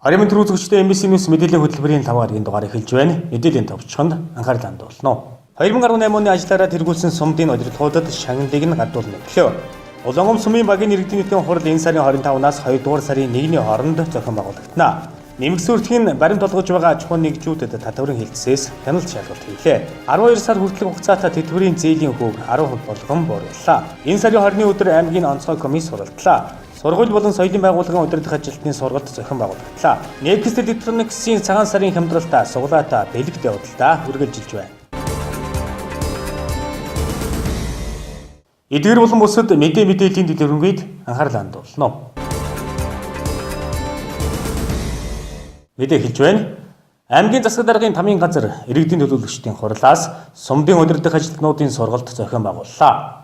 Харин түрүүзэгчдээ MBC NEWS мэдээллийн хөтөлбөрийн 5 гарагийн дугаар эхэлж байна. Мэдээллийн товчхонд анхаарал хандуулно. 2018 оны ажлаараа тэргүүлсэн сумдын удирдлагуудад шагналыг нь гадуулна гэлээ. Улаангом сумын багийн иргэдийн нийтийн хурал энэ сарын 25-наас 2 дугаар сарын 1-ний хооронд зохион байгуулагдана. Нэмэгс өртгийн баримт толгож байгаа аж ахуйн нэгжүүдэд татварын хэлтсээс хяналт шалгалт хийлээ. 12 сар хүртэлх хугацаатай тэтгэврийн зээлийн хүүг 10% болгон буурууллаа. Энэ сарын 20-ны өдөр аймгийн онцгой комисс суралдлаа. Сургууль болон соёлын байгууллагын удирдах ажилтны сургалт зохион байгуулагдлаа. Нэвкэс электрониксийн цагаан сарын хямдралтаа, суглаатаа, бэлэгт явдалдаа үргэлжилж байна. Эдгээр болон бусад мэдээллийн дэлгэрэнгээд анхаарал хандуулно. Мэдээ хэлж байна. Аймгийн засаг даргын тамийн газар иргэдийн төлөөлөгчдийн хурлаас сумдын удирдах ажилтнуудын сургалт зохион байгууллаа.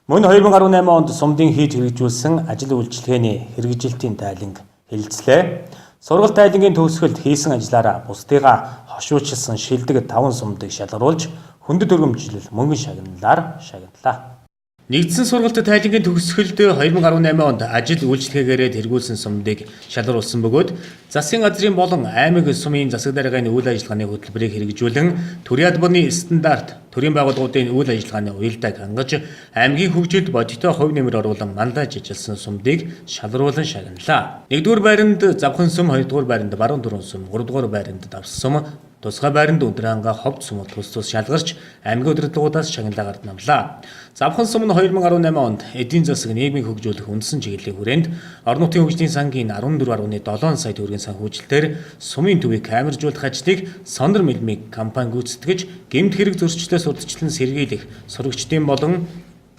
Мөн 2018 онд сумдын хийж хэрэгжүүлсэн ажил үйлчилгээний хэрэгжилтийн тайланг хэлэлцлээ. Сургалт тайлангийн төгсгөлд хийсэн ажлаараа бусдыгаа хошуучилсан шилдэг 5 сумдыг шалгаруулж хөндөд өргөмжлөл мөнгөн шагналаар шагналаа. Нэгдсэн сургалт тайлангийн төгсгөлд 2018 онд ажил үйлчлэгээгээрээ тэргүүлсэн сумдыг шалгаруулсан бөгөөд засгийн газрын болон аймаг сумын засаг даргын үйл ажиллагааны хөтөлбөрийг хэрэгжүүлэн төрийн албаны стандарт төрийн байгууллагуудын үйл ажиллагааны уялдааг хангаж аймгийн хөгжилд бодиттой хувь нэмэр оруулан мандаж ажилласан сумдыг шалгаруулан шагналаа. 1-р байранд Завхан сум, 2-р байранд Баруун Дөрөн сум, 3-р байранд Давс сум, тусгай байранд Өндранга ховд сумд тус шалгарч аймгийн удирдлагуудаас шагналаагаар намлаа. Завхан сум нь 2018 онд эдийн засаг нийгмийг хөгжүүлэх үндсэн чиглэлийн хүрээнд орон нутгийн хөгжлийн сангийн 14.7 сая төгрөгийн санхүүжилтээр сумын төвийг камержуулах ажлыг Сонор мэлмиг компани гүйцэтгэж гэмт хэрэг зөрчлөөс урдчлан сэргийлэх, сурагчдын болон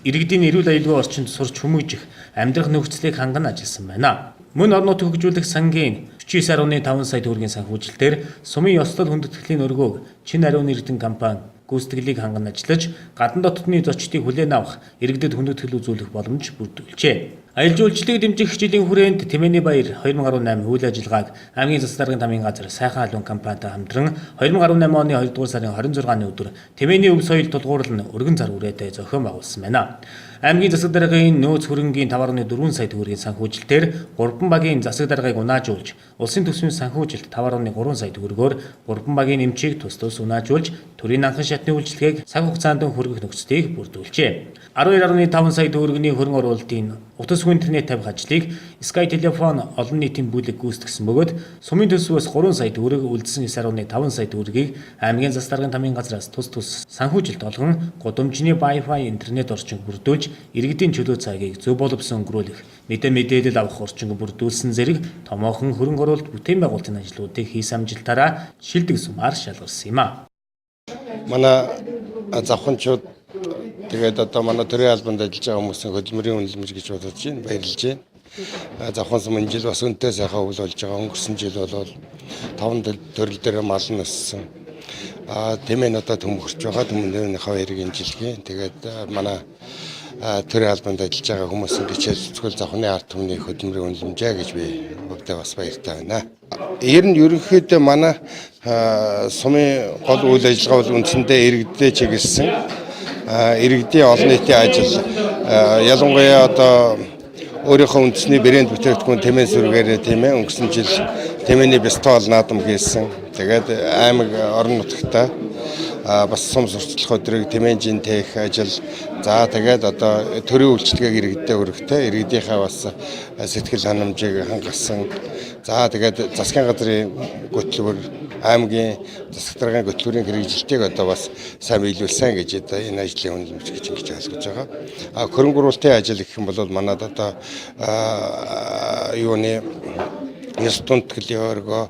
иргэдийн эрүүл аюулгүй орчинд сурч хүмүүжих, амьдрах нөхцөлийг ханган ажилласан байна. Мөн орон нутгийн хөгжүүлэх сангийн 49.5 сая төгрөгийн санхүүжилтээр сумын ёслол хүндэтгэлийн өргөөг Чин ариун эрдэнэ компани гүйцэтгэлийг ханган ажиллаж гадна дотны зочдыг хүлээн авах, иргэдэд хүндэтгэл үзүүлэх боломж бүрдүүлжээ. Аялал жуулчлалыг дэмжих жилийн хүрээнд Тэмээний баяр 2018 үйл ажиллагааг аймгийн засаг даргын тамийн газар сайхан албан компанитай хамтран 2018 оны 2 дугаар сарын 26-ны өдөр Тэмээний өв соёл тулгуурлан өргөн зар үрээтэй зохион байгуулсан байна. Аймгийн засаг даргын нөөц хөрөнгийн 5.4 сая төгрөгийн санхүүжилтээр 3 багийн засаг даргаыг унаажуулж, улсын төсвийн санхүүжилт 5.3 сая төгрөгөөр 3 багийн эмчийг тус унаажуулж, төрийн анхан шатны үйлчлэгийг цаг хугацаанд хүргэх нөхцөлийг бүрдүүлжээ. 12.5 сая төгрөгийн хөрөнгө оруулалтын утас интернет тавих ажлыг Sky телефон олон нийтийн бүлэг гүйцэтгсэн бөгөөд сумын төсвөөс 3 сая төгрөг үлдсэн 9.5 сая төгрөгийг аймгийн засаг даргын тамийн газраас тус санхүүжилт олгон гудамжны Wi-Fi интернет орчин бүрдүүлж иргэдийн чөлөө цагийг зөв боловсон өнгөрүүлэх, мэдээлэл авах орчинг бүрдүүлсэн зэрэг томоохон хөрөнгө оруулалт бүтээн байгуулалтын ажлуудыг хийсэн амжилтаараа шилдэг сумаар шалгарсан юм а. Манай завханчууд тэгээд одоо манай төрийн албанд ажиллаж байгаа хүмүүсийн хөдөлмөрийн үнэлэмж гэж бодож байна. Баярлж байна. Завхан сум энэ жил бас үнэтэй сайхан өвөл болж байгаа. Өнгөрсөн жил бол 5 төрөл дээр мал нь өссөн. Тэмээн одоо төмөрч байгаа. Төмөнийхөө хэрэг инжилгээ. Тэгээд манай төрийн албанд ажиллаж байгаа хүмүүсийн хичээл зүтгэл завханы ард түмний хөдөлмөрийн үнэлэмжээ гэж би бүгдээ бас баяртай байна. Ерөнхийдөө манай сумын гол үйл ажиллагаа бол үндсэндээ иргэдэд чиглэсэн иргэдийн олон нийтийн ажил, ялангуяа одоо өөрийнхөө үндэсний брэнд бүтээгдэхүүн тэмээн сүргээрээ тийм ээ өнгөрсөн жил тэмээний бястал наадам хийсэн. Тэгээд аймаг орон нутгатаа бас сум сурталчлах өдрийг тэмээнжин тээх ажил. За тэгээд одоо төрийн үйлчлэгийг иргэдэд өргөхтэй иргэдийнхээ бас сэтгэл ханамжийг хангасан. За тэгээд засгийн газрын хөтөлбөр, аймгийн засаг даргын хөтөлбөрийн хэрэгжилтийг одоо бас сайн биелүүлсэн гэж одоо энэ ажлын үнэлэмж гэж ингэж ойлгож байгаа. Хөрөнгө оруулалтын ажил гэх юм бол манад одоо юуны ёс дүнтгэлийн өргөө,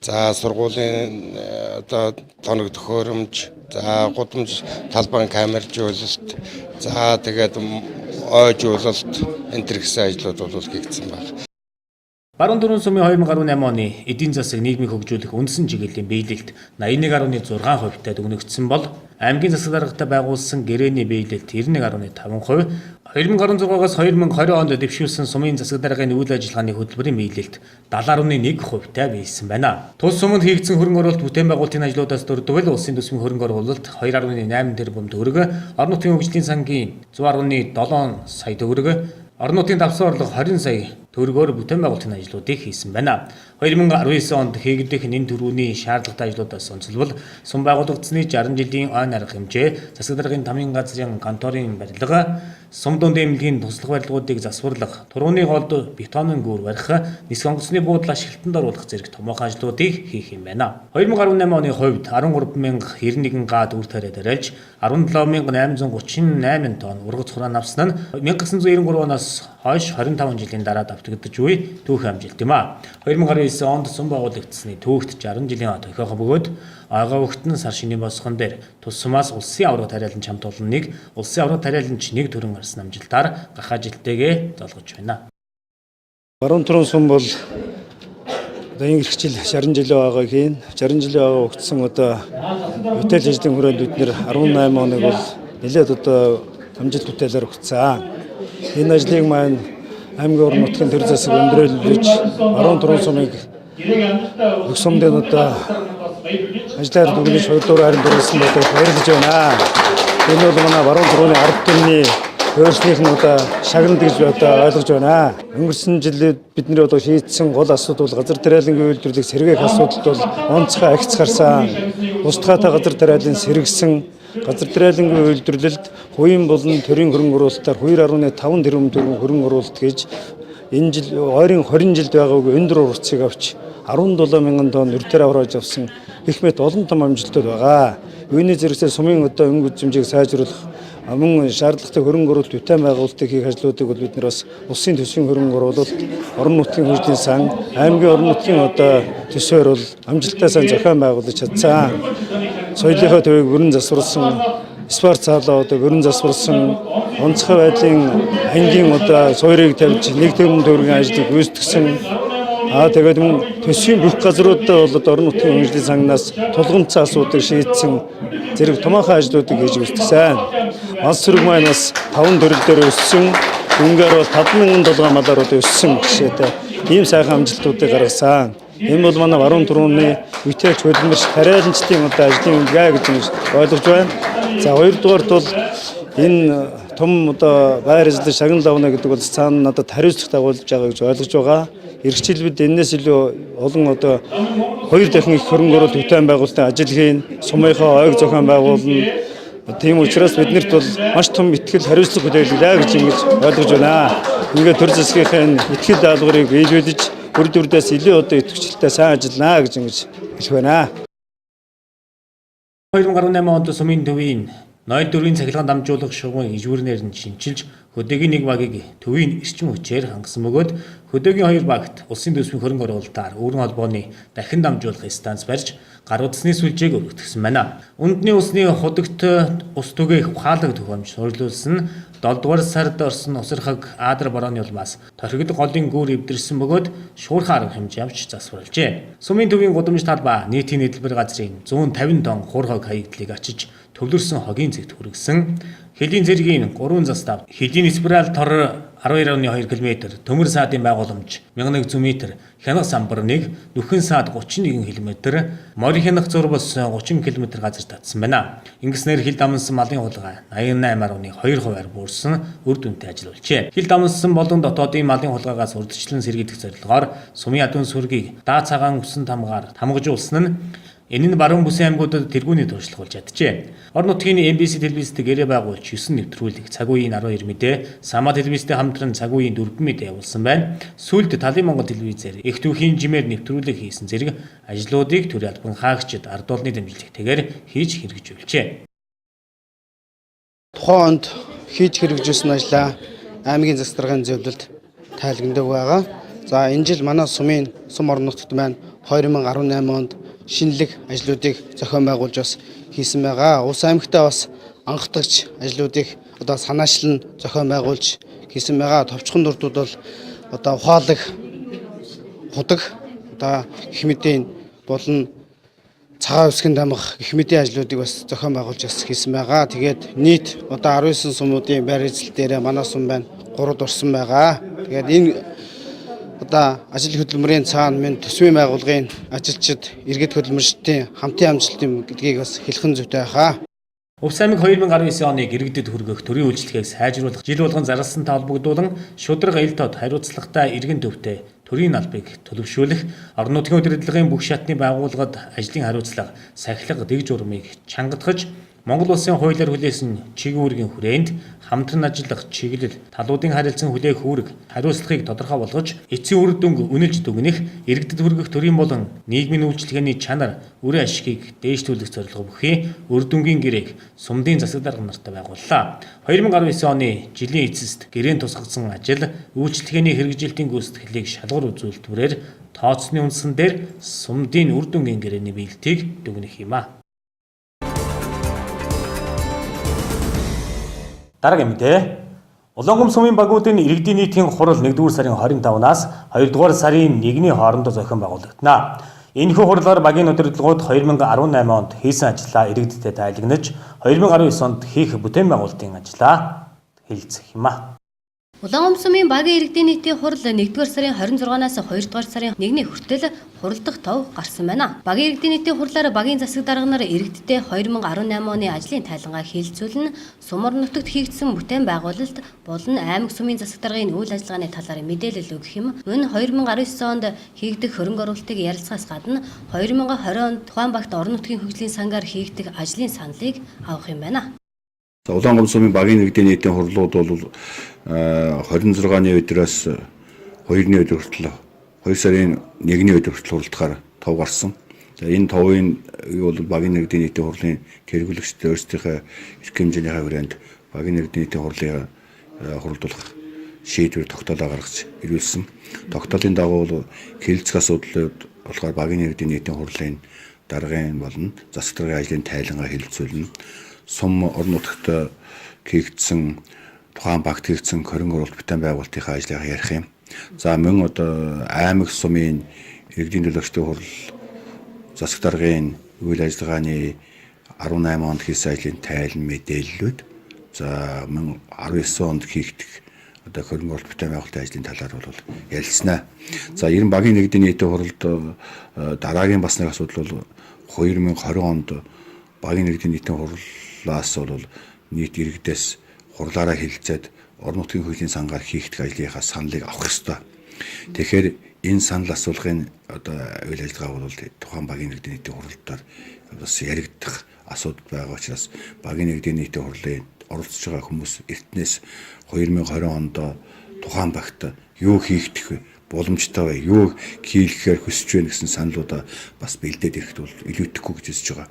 за сургуулийн одоо тоног төхөөрөмж, за гудамж талбайн камержуулалт, за тэгээд ойжуулалт энэ төр гэсэн ажлууд бол хийгдсэн байна. Баруун Дөрөн сумын 2018 оны эдийн засаг нийгмийг хөгжүүлэх үндсэн чиглэлийн биелэлт 81.6%-тай дүгнэгдсэн бол аймгийн засаг даргатай байгуулсан гэрээний биелэлт 91.5%, 2016-аас 2020 онд дэвшүүлсэн сумын засаг даргын үйл ажиллагааны хөтөлбөрийн биелэлт 70.1%-тай биелсэн байна. Тус суманд хийгдсэн хөрөнгө оруулалт бүтээн байгуулалтын ажлуудаас дурдвал улсын төсвийн хөрөнгө оруулалт 2.8 тэрбум төгрөг, орон нутгийн хөгжлийн сангийн 110.7 сая төгрөг, орон нутгийн давсан орлого 20 сая төгрөгөөр бүтээн байгуулалтын ажлуудыг хийсэн байна. 2019 онд хийгдэх нэн төрүүний шаардлагатай ажлуудаас онцлбол сум байгуулагдсны 60 жилийн ойн арга хэмжээ, засаг даргын тамийн газрын конторын барилга, сум дунд эмнэлгийн туслах барилгуудыг засварлах, турууны голд бетонын гүүр барих, нисэх онгоцны буудлаа шилтэнд оруулах зэрэг томоохон ажлуудыг хийх юм байна. 2018 оны хувьд 13,091 га дүр тариад арилж 17,838 тонн ургац хураан авсан нь 1993 оноос хойш 25 жилийн дараа давтагдж буй түүхэн амжилт юм а. 2019 онд сум байгуулагдсны түүхт 60 жилийн тохиох бөгөөд агаа өгтөн сар шинийн босгон дээр тус сумаас улсын авраг тариалан чамд олныг улсын авраг тариаланч нэг төрөн арсан амжилтаар гахаа жилтэйгээ золгож байна. Баруун турын сум бол одоо өнгөрөх жил 60 жилийн агааг хийн 60 жилийн агаа өгсөн одоо бүтээл ажлын хүрээнд бид нэр 18 оног бол нэлээд одоо амжилт бүтээлээр өгсөн. Энэ ажлыг маань аймгийн орон нутгийн төр засаг өндрөөлж баруун турын сумыг их сумдын одоо ажлаар дүгнэж хоёрдугаар харин дөрвсөн байдлыг баярлаж байна. Энэ бол манай баруун турууны ард түмний өөрсдийнх нь одоо шагналд гэж одоо ойлгож байна. Өнгөрсөн жилд бидний одоо шийдсэн гол асуудал бол газар тариалангийн үйлдвэрлэлийг сэргээх асуудал бол онцгой агц гарсан. Устгаатай газар тариалан сэргсэн газар тариалангийн үйлдвэрлэлд хувийн болон төрийн хөрөнгө оруулалтаар 2.5 тэрбум төгрөг хөрөнгө оруулалт гэж энэ жил ойрын 20 жилд байгаагүй өндөр уртцыг авч 17 мянган тонн үртээр аврааж авсан их мэт олон том амжилтууд байгаа. Үүний зэрэгцээ сумын одоо өнгө үзмжийг сайжруулах мөн шаардлагатай хөрөнгө оруулалт бүтээн байгуулалтыг хийх ажлуудыг бол бид нар бас улсын төсвийн хөрөнгө оруулалт, орон нутгийн хөгжлийн сан, аймгийн орон нутгийн одоо төсвөөр бол амжилттай сайн зохион байгуулж чадсан. Соёлынхаа төвийг өрн засварсан, спорт цаалаа одоо өрн засварсан, онцгой байдлын ангийн одоо суурийг тавьж нэг төрлийн төгрөгийн ажлыг гүйцэтгсэн. Тэгээд мөн төсвийн бүх газруудаа бол орон нутгийн хөгжлийн сангаас тулгымцсан асуудыг шийдсэн зэрэг томоохон ажлуудыг хийж үлдсэн. Мал сүрэг маань бас 5 төрөл дээр өссөн, үнгээр бол 5,007 малаар өссөн гişэтэй ийм сайхан амжилтуудыг гаргасан. Энэ бол манай баруун турууны үетэйч хөдөлмөрч тариаланчдын одоо ажлын үндэгээ гэж ойлгож байна. За хоёрдугаарт бол энэ том одоо байр ажлын шагнал авна гэдэг бол цаана надад хариуцлага дагуулж байгаа гэж ойлгож байгаа. Ирэх жил бид энэс илүү олон одоо 2 дахин их хөрөнгө оруулалт бүтээн байгуулалтын ажил хийн, сумынхаа ойг зохион байгуулна. Тийм учраас биднэрт бол маш том ихтгэл хариуцлага хүлээлгэнэ гэж ингэж ойлгож байна. Ингээд төр засгийн ихтгэл даалгаврыг биелүүлж бүр дүрдээс илүү одоо идэвхжлэлтэй сайн ажиллана гэж ингэж хэлэх байна. 2018 онд сумын төвийн 04-ийн цахилгаан дамжуулах шугамыг ижүүрнээр нь шинчилж хөдөөгийн нэг багийг төвийн эрчим хүчээр хангасан бөгөөд хөдөөгийн 2 багт улсын төсвийн хөрөнгө оруулалтаар өргөн холбооны дахин дамжуулах станц барьж гар утасны сүлжээг өргөтгсөн байна. Үндэсний усны худагт ус түгээх ухаалаг төхөөрөмж суурилуулсан 7 дугаар сард орсон усархаг Аадар борооны улмаас торхигд голын гүүр эвдэрсэн бөгөөд шуурхай арга хэмжээ авч засварлжээ. Сумын төвийн гудамж талбай нийтийн нийтлбэр газрын 150 тонн хуурхаг хаягдлыг ачиж төвлөрсөн хогийн зэгт хүргэсэн. Хэлийн зэргийн 3 застав, хэлийн спираль тор 12.2 км, төмөр саадын байгууламж 1100 м, хянах самбар 1, нүхэн саад 31 км, морь хянах зурбас 30 км газар татсан байна. Ингэснээр хил дамнсан малын хулгай 88.2%-аар буурсан үр дүнтэй ажиллавалжээ. Хил дамнсан болон дотоодын малын хулгайгаас урьдчилан сэргийлэх зорилгоор сумын ядуун сүргийг даа цагаан усан тамгаар тамгажуулсан нь энэ нь баруун бүсийн аймагуудад тэргүүний туршлага болж чаджээ. Орон нутгийн MBC телевизэд гэрээ байгуулж 9 нэвтрүүлэг, цаг үеийн 12 мэдээ, Сама телевизтэй хамтран цаг үеийн 4 мэдээ явуулсан байна. Сүүлд Талын Монгол телевизээр их түүхийн жимээр нэвтрүүлэг хийсэн зэрэг ажлуудыг төр албан хаагчид ард олонны дэмжлэгтэйгээр хийж хэрэгжүүлжээ. Тухайн онд хийж хэрэгжүүлсэн ажлаа аймгийн засаг даргын зөвлөлд тайлбарладаг байгаа. За энэ жил манай сум орон нутгад маань 2018 онд шинэлэг ажлуудыг зохион байгуулж бас хийсэн байгаа. Улс аймагтаа бас анхдагч ажлуудыг одоо санаачлан зохион байгуулж хийсэн байгаа. Товчхон дурдууд бол одоо ухаалаг, худаг, одоо гэх мэтийн болон цагаан үсгэн дамгах гэх мэтийн ажлуудыг бас зохион байгуулж бас хийсэн байгаа. Тэгээд нийт одоо 19 сумуудын байр эзэл дээр манай сум байна 3-д орсон байгаа. Тэгээд энэ одоо ажил хөдөлмөрийн цаана минь төсвийн байгууллагын ажилчид, иргэд хөдөлмөрчдийн хамтын амжилт юм гэдгийг бас хэлхэн зүйтэй байхаа. Увс аймаг 2019 оныг иргэдэд хүргэх төрийн үйлчлэгийг сайжруулах, жил болгон зарласантай холбогдуулан шударга ил тод хариуцлагатай иргэн төвтэй төрийн албыг төлөвшүүлэх, орон нутгийн удирдлагын бүх шатны байгууллагад ажлын хариуцлага, сахилга, дэг журмыг чангатгаж, Монгол улсын хуулиар хүлээсэн чиг үүргийн хүрээнд хамтран ажиллах чиглэл, талуудын харилцан хүлээх үүрэг, хариуцлагыг тодорхой болгож, эцсийн үр дүнг үнэлж дүгнэх, иргэдэд хүргэх төрийн болон нийгмийн үйлчлэгээний чанар, үр ашгийг дээшлүүлэх зорилго бүхий үр дүнгийн гэрээг сумдын засаг дарга нартай байгууллаа. 2019 оны жилийн эцэст гэрээн тусгагдсан ажил, үйлчлэгээний хэрэгжилтийн гүйцэтгэлийг шалгуур үзүүлэлтээр тооцны үндсэн дээр сумдын үр дүнгийн гэрээний биелэлтийг дүгнэх юм а. Дараагийн мэдээ. Улаангум сумын багуудын иргэдийн нийтийн хурал 1-р сарын 25-наас 2-р сарын 1-ний хоорондоо зохион байгуулагдана. Энэхүү хурлаар багийн удирдлагууд 2018 онд хийсэн ажлаа иргэдтэй тайлагнаж 2019 онд хийх бүтээн байгуулалтын ажлаа хэлцэх юм а. Улаангум сумын багийн иргэдийн нийтийн хурал 1-р сарын 26-наас 2-р сарын 1-ний хүртэл хуралдах тов гарсан байна. Багийн иргэдийн нийтийн хурлаар багийн засаг дарга нар иргэдтэй 2018 оны ажлын тайлангаа хэлэлцүүлэн сум орон нутагт хийгдсэн бүтээн байгуулалт болон аймаг сумын засаг даргын үйл ажиллагааны талаар мэдээлэл өгөх юм. Мөн 2019 онд хийгдэх хөрөнгө оруулалтыг ярилцахаас гадна 2020 онд тухайн багт орон нутгийн хөгжлийн сангаар хийгдэх ажлын саналыг авах юм байна. Улаангум сумын багийн иргэдийн нийтийн хурлууд бол 26-ны өдрөөс 2-ны өдөр хүртэл 2 сарын 1-ний өдөр хүртэл хуралдахаар тов гарсан. За энэ товын бол багийн иргэдийн нийтийн хурлын тэргүүлэгчид өөрсдийнхөө эрх хэмжээнийхээ хүрээнд багийн иргэдийн нийтийн хурлыг хуралдуулах шийдвэр тогтоолоо гаргаж ирүүлсэн. Тогтоолын дагуу хэлэлцэх асуудлууд болохоор багийн иргэдийн нийтийн хурлын даргын болон засаг даргын ажлын тайлангаа хэлэлцүүлнэ. Сум орон нутагт хийгдсэн тухайн багт хийгдсэн хөрөнгө оруулалт бүтээн байгуулалтын ажлыг ярих юм. За мөн одоо аймаг сумын иргэдийн төлөөлөгчдийн хурал засаг даргын үйл ажиллагааны 18 онд хийсэн ажлын тайлан мэдээллүүд за мөн 19 онд хийгдэх одоо хөрөнгө оруулалт бүтээн байгуулалтын ажлын талаар бол ярилцсанаа. За ер нь багийн иргэдийн нийтийн хуралд дараагийн бас нэг асуудал бол 2020 онд багийн иргэдийн нийтийн хурлаас бол нийт иргэдээс хурлаараа хэлэлцээд орон нутгийн хөгжлийн сангаар хийгдэх ажлынхаа саналыг авах ёстой. Тэгэхээр энэ санал асуулгын одоо үйл ажиллагаа бол тухайн багийн иргэдийн нийтийн хурлаар бас яригдах асуудал байгаа учраас багийн иргэдийн нийтийн хурлын оролцож байгаа хүмүүс эртнээс 2020 онд тухайн багт юу хийгдэх вэ? Боломжтой бай, юу хийлгэхээр хүсэж байна гэсэн саналуудаа бас бэлдээд ирэхэд бол илүүтэхгүй гэж үзэж байгаа.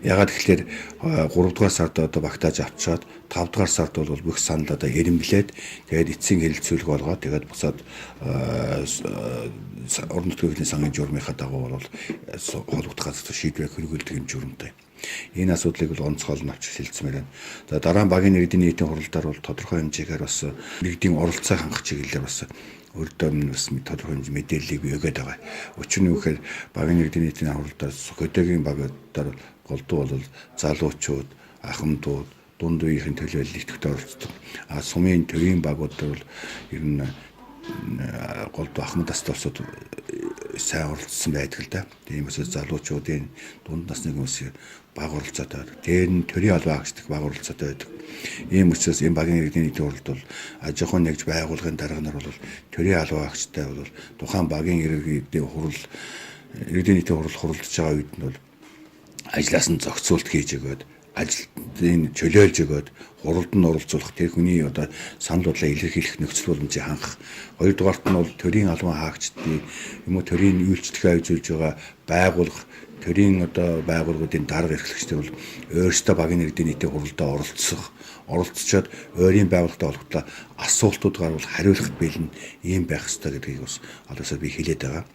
Ягаад гэвэл 3 дугаар сард одоо багтааж авчаад 5 дугаар сард бол бүх санал одоо эренблээд тэгээд эцсийн хэлэлцүүлэг болгоод тэгээд бусаад орон нутгийн хөгжлийн сангийн журмынхаа дагуу бол холбогдох газар шийдвэр хөргөлдөг юм журмтай. Энэ асуудлыг бол онцгойлон авч хэлэлцмээр байна. За дараа нь багийн иргэдийн нийтийн хуралдаар бол тодорхой хэмжээгээр бас иргэдийн оролцоог хангах чиглэлээр бас өөртөө бас тодорхой хэмжээ мэдээллийг бий өгöd байгаа. Учир нь юу гэхээр багийн иргэдийн нийтийн хуралдаар хөдөөгийн багуудаар голдуу бол залуучууд, ахмадууд, дунд үеийн төлөөлөл идэвхтэй оролцдог. Сумын төрийн багуудаар бол ер нь голдуу ахмад астолсууд сайн оролцсон байдаг л да. Тиймээс залуучуудын дунд насны хүмүүс баг оролцоотой байдаг. Дээр нь төрийн албаа хаагчдаг баг оролцоотой байдаг. Ийм учраас энэ багийн иргэдийн нийтийн хурлд бол аж ахуйн нэгж байгууллагын дарга нар бол төрийн албаа хаагчтай бол тухайн багийн иргэдийн нийтийн хурл хуралдаж байгаа үед нь бол ажлаас нь зохицуулт хийж өгөөд ажилтны чөлөөлж өгөөд хуралд нь оролцуулах тэр хүний одоо санал бодлоо илэрхийлэх нөхцөл боломжийг хангах. Хоёрдугаарт нь бол төрийн албан хаагчдын юм уу төрийн үйлчлэгээ үзүүлж байгаа байгууллага төрийн одоо байгууллагуудын дарга эрхлэгчдэр бол өөрсдөө багийн иргэдийн нийтийн хуралдаа оролцоод өөрийн байгууллагатай холбоотой асуултууд гарвал хариулахд бэлэн ийм байх ёстой гэдгийг бас одоосоо би хэлээд байгаа.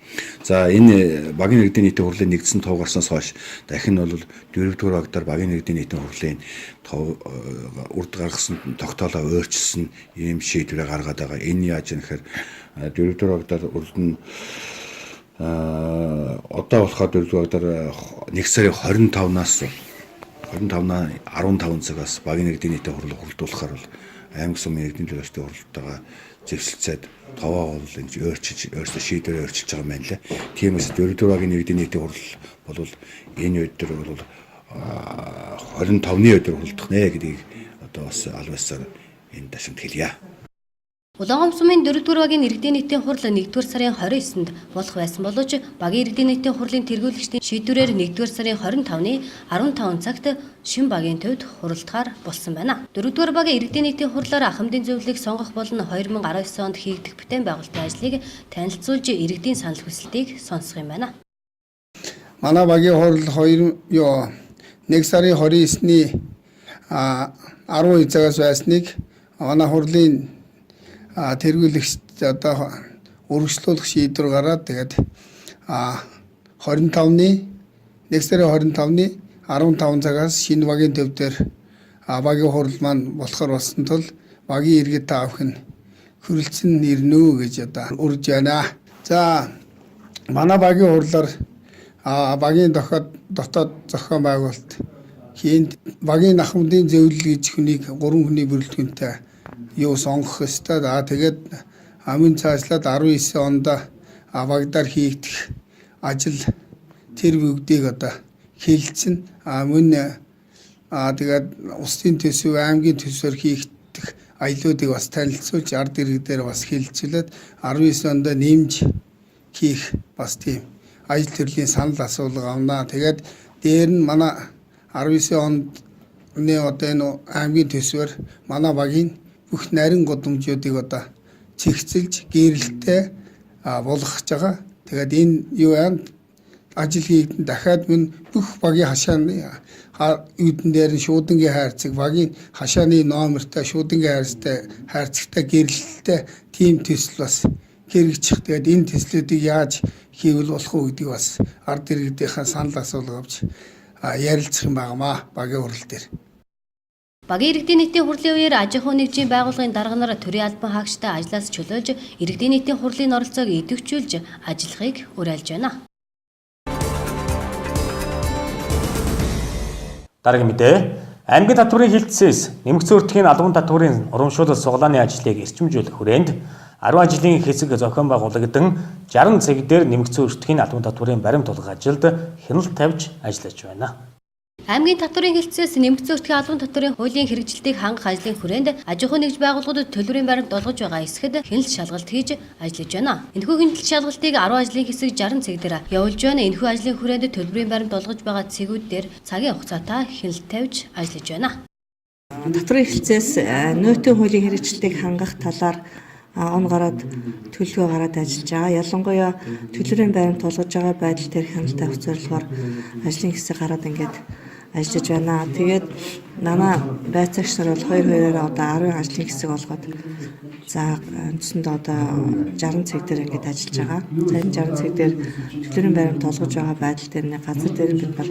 За энэ багийн иргэдийн нийтийн хурлын нэгдсэн тов гарснаас хойш дахин бол 4-р багтаар багийн иргэдийн нийтийн хурлын тов урд гаргасан тогтоолоо өөрчилсөн ийм шийдвэрээ гаргаад байгаа. Энэ яаж юм гэхээр 4-р багтаар урд нь одоо болохоор 4-р багтаар 1 сарын 25-наас 15 цагаас багийн иргэдийн нийтийн хурал хуралдуулахаар бол аймаг сумын иргэдийн төлөөлөгчдийн хуралдаага зэвсэлцээд товоо бол ингэж өөрсдөө шийдвэрээ өөрчилж байгаа юм байна лээ. Тиймээс 4-р багийн иргэдийн нийтийн хурал бол энэ өдөр бол 25-ны өдөр хүрэлтэх нэ гэдгийг одоо бас албасаар энэ ташинт хэлье. Улаангомс сумын 4-р багийн иргэдийн нийтийн хурал 1-р сарын 29-нд болох байсан боловч багийн иргэдийн нийтийн хурлын тэргүүлэгчдийн шийдвэрээр 1-р сарын 25-ны 15 цагт шинэ багийн төвд хуралдахаар болсон байна. 4-р багийн иргэдийн нийтийн хурлаар ахмадын зөвлөлийг сонгох болон 2019 онд хийгдэх бүтээн байгуулалтын ажлыг танилцуулж иргэдийн санал хүсэлтийг сонсох юм байна. Манай багийн хурал 1 сарын 29-ны 12 цагаас байсныг манай хурлын тэргүүлэгч одоо үргэлжлүүлэх шийдвэр гараад тэгээд 25-ны 1 сарын 25-ны 15 цагаас шинэ багийн төв дээр багийн хурал маань болохоор болсон тул багийн иргэд таавх нь хүрэлцэн ирнэ гэж одоо урьж байна. За манай багийн хурлаар багийн дотоод зохион байгуулалт хийн багийн ахмадын зөвлөл гэж хүнийг 3 хүний бүрэлдэхүүнтэй сонгох ёстой. Тэгээд амын цаашлаад 19 онд Багдаар хийгдэх ажил тэр бүгдийг одоо хэлэлцэн мөн тэгээд улсын төсөв аймгийн төсвөр хийгдэх аяллуудыг бас танилцуулж ард иргэдээр бас хэлэлцүүлээд 19 онд нэмж хийх бас тийм ажил төрлийн санал асуулга авнаа. Тэгээд дээр нь манай 19 онд одоо энэ аймгийн төсвөр манай багийн бүх нарийн гудамжуудыг одоо цэгцэлж гэрэлтэй болгож байгаа. Тэгээд энэ ажил хийгдэн дахиад мөн бүх багийн хашааны үүдэн дээр нь шуудангийн хайрцаг багийн хашааны номертой шуудангийн хайрцагтай гэрэлтэй тим төсөл бас хэрэгжих. Тэгээд энэ төслүүдийг яаж хийвэл болох уу гэдгийг бас ард иргэдийнхээ санал асуулга авч ярилцах юм байнамаа багийн хурал дээр. Багийн иргэдийн нийтийн хурлын үеэр аж ахуйн нэгжийн байгууллагын дарга нар төрийн албан хаагчтай ажлаас чөлөөлж иргэдийн нийтийн хурлын оролцоог идэвхжүүлж ажиллахыг уриалж байна. Дараагийн мэдээ аймгийн татврын хилцээс нэмэгдсэн өртгийн албан татврын урамшуулал суглааны ажлыг эрчимжүүлэх хүрээнд 10 жилийн хэсэг зохион байгуулагдсан 60 цаг дээр нэмэгдсэн өртгийн албан татврын баримт тулах ажилд хяналт тавьж ажиллаж байна. Аймгийн татврын хилцээс нэмэгдсэн өртгийн албан татврын хуулийн хэрэгжилтийг хангах ажлын хүрээнд аж ахуйн нэгж байгууллагуудад төлбөрийн баримт олгож байгаа эсэхэд хяналт шалгалт хийж ажиллаж байна. Энэхүү хяналт шалгалтыг 10 ажлын хэсэг 60 цаг дээр явуулж байна. Энэхүү ажлын хүрээнд төлбөрийн баримт олгож байгаа цэгүүд дээр цагийн хугацаатай хяналт тавьж ажиллаж байна. Татврын хилцээс нөөтийн хуулийн хэрэгжилтийг хангах талаар он гараад төлөвлөгөө гараад ажиллаж байгаа. Ялангуяа төлбөрийн баримт олгож байгаа байдал дээр хяналт тавих зорилгоор ажлын хэсэг гараад ингээд ажиллаж байна. Тэгээд манай байцаагч нар бол 2-2-оор одоо 10 ажлын хэсэг олгоод за үндсэндээ одоо 60 цаг дээр ингээд ажиллаж байгаа. За энэ 60 цаг дээр төлбөрийн баримт олгож байгаа байдал дээр нэг газар дээр бид нар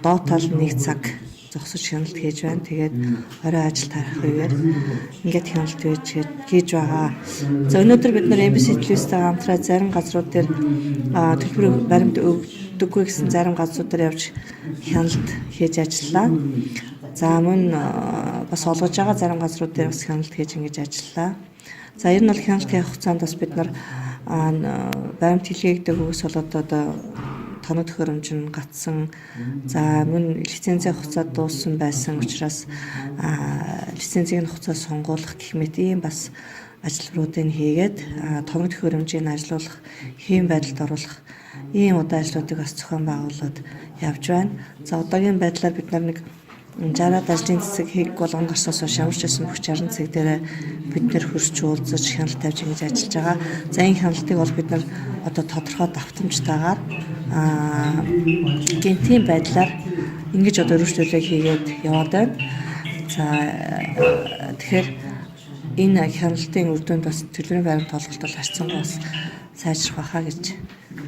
доод тал 1 цаг зогсож хяналт хийж байна. Тэгээд орой ажил тарах үеэр ингээд хяналт хийж байгаа. За өнөөдөр бид нар MBC NEWS-тэй хамтраа зарим газрууд дээр төлбөрийн баримт өгдөггүй гэсэн зарим газрууд дээр явж хяналт хийж ажиллаа. За мөн бас олгож байгаа зарим газрууд дээр бас хяналт хийж ингэж ажиллаа. За ер нь бол хяналтын хугацаанд бас бид нар баримт хэлээгдэг үгс болоод одоо тоног төхөөрөмж нь гатсан. За мөн лицензийн хугацаа дууссан байсан учраас лицензийн хугацаа сонгуулах гэх мэт ийм бас ажлуудыг хийгээд тоног төхөөрөмжийг ажилуулах, хэм байдалд оруулах ийм удаа ажлуудыг бас зохион байгуулад явж байна. За одоогийн байдлаар бид нар нэг 60-аад ажлын цэцэг хийх болгон гарснаас хойш ямар ч байсан бүх 60 цаг дээр бид нэр хөрч уулзаж хяналт тавьж ингэж ажиллаж байгаа. За энэ хяналтыг бол бид нар одоо тодорхой давтамжтайгаар гинтийн байдлаар ингэж одоо өргөжлөлөө хийгээд яваад байна. За тэгэхээр энэ хяналтын үр дүнд бас төлбөрийн баримт олголт бол харьцангуй бас сайжрах байхаа гэж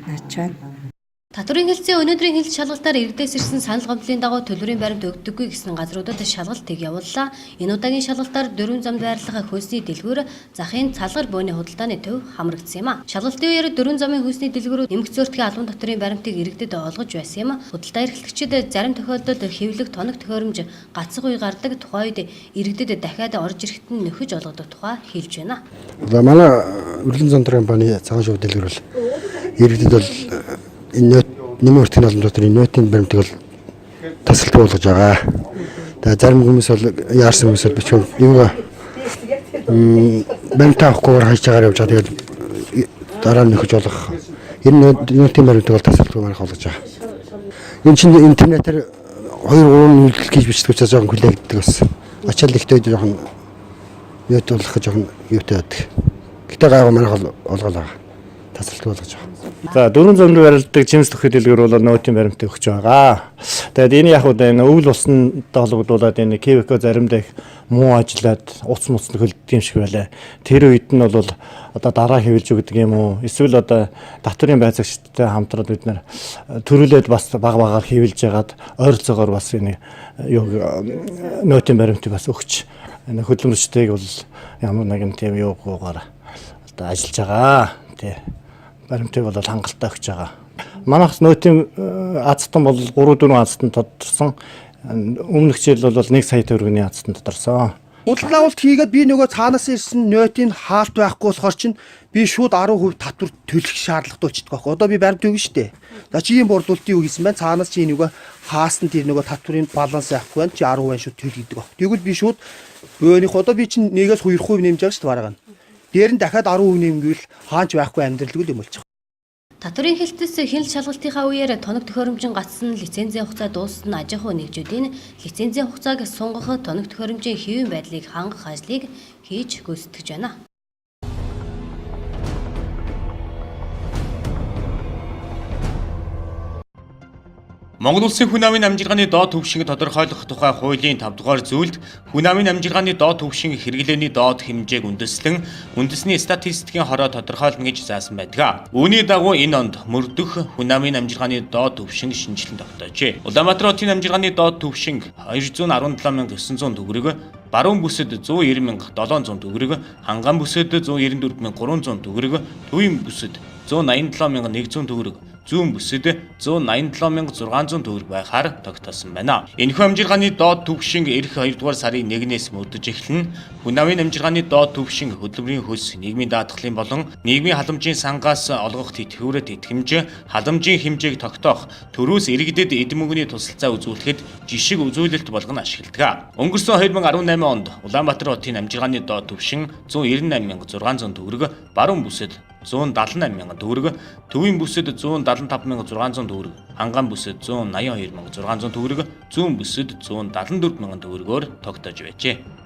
найдаж байна. Татврын хэлцээ өнөөдрийн хяналт шалгалтаар иргэдээс ирсэн санал гомдлын дагуу төлбөрийн баримт өгдөггүй гэсэн газруудад шалгалтыг явууллаа. Энэ удаагийн шалгалтаар 4 замд байрлах хүйсний дэлгүүр захын цалгар бөөний худалдааны төв хамрагдсан юм а. Шалгалтын үеэр 4 замын хүйсний дэлгүүрүүд нэмэгдсэн өртгийн албан татврын баримтыг иргэдэд олгож байсан юм а. Худалдаа эрхлэгчид зарим тохиолдолд хэвлэх тоног төхөөрөмж гацх үе гардаг тухай үед иргэдэд дахиад орж ирэхэд нь нөхөж олгодог тухай хэлж байна. За манай Өрлөн зонтор компани цагаан шугам дэлгүүр бол иргэдэд бол энэ нэмийн өртгийн албан татврын нөөтийн баримтыг бол тасалбар болгож байгаа. Тэгээ зарим хүмүүс бол яарсан хүмүүс бол бичвэл юу бэнтэ авахгүйгээр хайж байгаа явж байгаа. Тэгээд дараа нь нөхөж болох. Энэ нөтийн баримтыг бол тасалбар марах болгож байгаа. Энэ чинь интернетээр 2-3 үйлдэл хийж бичдэг учраас жоохон хүлээгддэг бас. Ачаал ихтэй жоохон юу болох жоохон юутай байдаг. Гэтэ гайгүй манайх олгол байгаа. Тасалбар болгож байгаа. За 400 зөмрөөр барилдаг жимс төх хөдөлгөөр бол нөтийн баримтыг өгч байгаа. Тэгээд энэ яг энэ өвөл устай холбогдуулаад энэ Кевико заримдаа их муу ажиллаад уц муцны хөлддөг юм шиг байлаа. Тэр үед нь бол одоо дараа хэвлж өгдөг юм уу? Эсвэл одоо татврын байцаагчтай хамтраад бид нэр төрүүлээд бас баг хэвлж ягаад ойролцоогоор бас энэ юу нөтийн баримтыг бас өгч энэ хөдөлмөрчтэйг бол ямар нэгэн тийм юугаар одоо ажиллаж байгаа. Тэ баримтыг бол хангалттай өгч байгаа. Манайх нөтийн азтан бол 3-4 азтан тодорсон. Өмнөх жил бол 1 сая төгрөгийн азтан тодорсон. Удал авалт хийгээд би нөгөө цаанаас ирсэн нөтийн хаалт байхгүй болохоор чинь би шууд 10% татвар төлөх шаардлагатай болчихдог байхгүй. Одоо би баримт өгнө шүү дээ. За чи ийм борлуулалтын юу хийсэн байна? Цаанаас чи нөгөө хаасан тэр нөгөө татврын баланс авахгүй байна. Чи 10% шууд төлөгдөг байхгүй. Тэгвэл би шууд өөнийх одоо би чинь 1-2% нэмж байгаа шүү дээ бараг нь. Дээр нь дахиад 10% нэмгүүл хаач байхгүй амьдралгүй юм болчих. Татврын хэлтээс хяналт шалгалтынхаа үеэр тоног төхөөрөмжийн гацсан лицензийн хугацаа дууссан аж ахуй нэгжүүдийн лицензийн хугацааг сунгах тоног төхөөрөмжийн хэвийн байдлыг хангах ажлыг хийж гүйцэтгэж байна. Монгол улсын хүн амын амжилгааны доод түвшинг тодорхойлох тухай хуулийн 5 дугаар зүйлд хүн амын амжилгааны доод түвшинг хэрэглээний доод хэмжээг үндэслэн үндэсний статистикийн хороо тодорхойлно гэж заасан байдаг. Үүний дагуу энэ онд мөрдөх хүн амын амжилгааны доод түвшинг шинжилэн тогтоожээ. Улаанбаатар хотын амжилгааны доод түвшинг 217,900 төгрөг, баруун бүсэд 190,700 төгрөг, ханган бүсэд 194,300 төгрөг, төвийн бүсэд 187,100 төгрөг, зүүн бүсэд 187,600 төгрөг байхаар тогтоосон байна. Энэхүү амжилгааны доод түвшинг эх 2 дугаар сарын 1-ээс мөрдөж эхэлнэ. Хүн амын амжилгааны доод түвшинг хөтөлбөрийн хөлс, нийгмийн даатгалын болон нийгмийн халамжийн сангаас олгох тэтгэврээ тэтгэмж, халамжийн хэмжээг тогтоох, төрөөс иргэдэд эдийн мөнгөний тусалцаа үзүүлэхэд жишг үзүүлэлт болгоно ашигладаг. Өнгөрсөн 2018 онд Улаанбаатар хотын амжилгааны доод түвшин 198,600 төгрөг, баруун бүсэд 178,000 төгрөг, төвийн бүсэд 175,600 төгрөг, ханган бүсэд 182,600 төгрөг, зүүн бүсэд 174,000 төгрөгөөр тогтоож байжээ.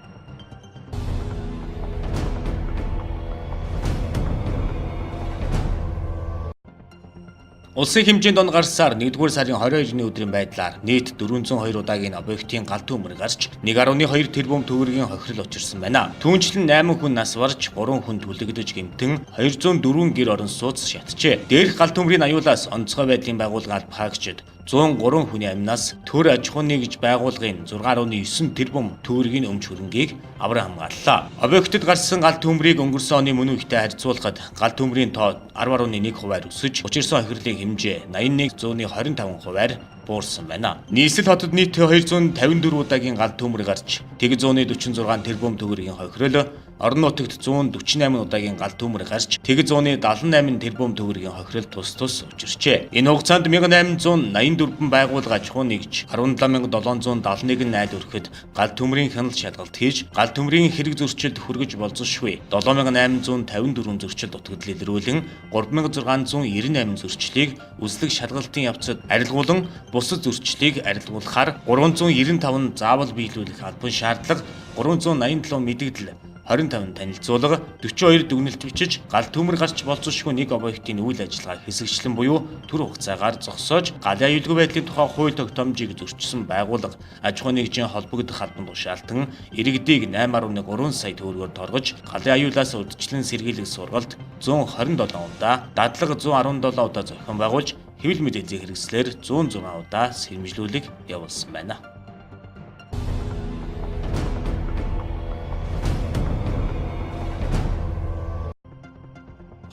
Улсын хэмжээнд он гарсаар 1-р сарын 22-ны өдрийн байдлаар нийт 402 удаагийн объектын галт төмөр гарч 1.2 тэрбум төгрөгийн хохирол учирсан байна. Түүнчлэн 8 хүн нас барж, 3 хүн түлэгдэж гэмтэн 204 гэр орон сууц шатжээ. Дээрх галт төмрийн аюулаас онцгой байдлын байгууллага албахаагчид 103 хүний амнаас төр аж ахуйн нэгж байгууллагын 6.9 тэрбум төгрөгийн өмч хөрөнгийг авран хамгааллаа. Объектэд гарсан галт төмрийг өнгөрсөн оны мөн үетэй харьцуулахад галт төмрийн тоо 10.1% өсөж, учирсан хохирлын хэмжээ 81.25%-аар буурсан байна. Нийслэл хотод нийт 254 удаагийн галт төмөр гарч, тэг 146 тэрбум төгрөгийн хохирол, орон нутагт 148 удаагийн галт төмөр гарч, тэг 178 тэрбум төгрөгийн хохирол тус учирчээ. Энэ хугацаанд 1884 байгууллага аж ахуйн нэгж 17771 найл өрхөд галт төмрийн хяналт шалгалт хийж, галт төмрийн хэрэг зөрчилд хүргэж болзошгүй 7854 зөрчил дутагдал илрүүлэн 3698 зөрчлийг үзлэг шалгалтын явцад арилгуулan бусад зөрчлийг арилгуулахаар 395 заавал биелүүлэх албан шаардлага, 387 мэдэгдэл, 25 танилцуулга, 42 дүгнэлт бичиж, галт төмөр гарч болцсошгүй нэг объектын үйл ажиллагаа хэсэгчлэн буюу төр хугацаагаар зогсоож, галын аюулгүй байдлын тухай хууль тогтоомжийг зөрчсөн байгууллага аж ахуйн нэгжийн холбогдох албан тушаалтан иргэдийг 8.3 сая төгрөгөөр торгож, галын аюулаас урьдчилан сэргийлэх сургалт 127 удаа, дадлага 117 удаа зохион байгуулж, хэвлэл мэдээллийн хэрэгслээр 106 удаа сэрэмжлүүлэг явуулсан байна.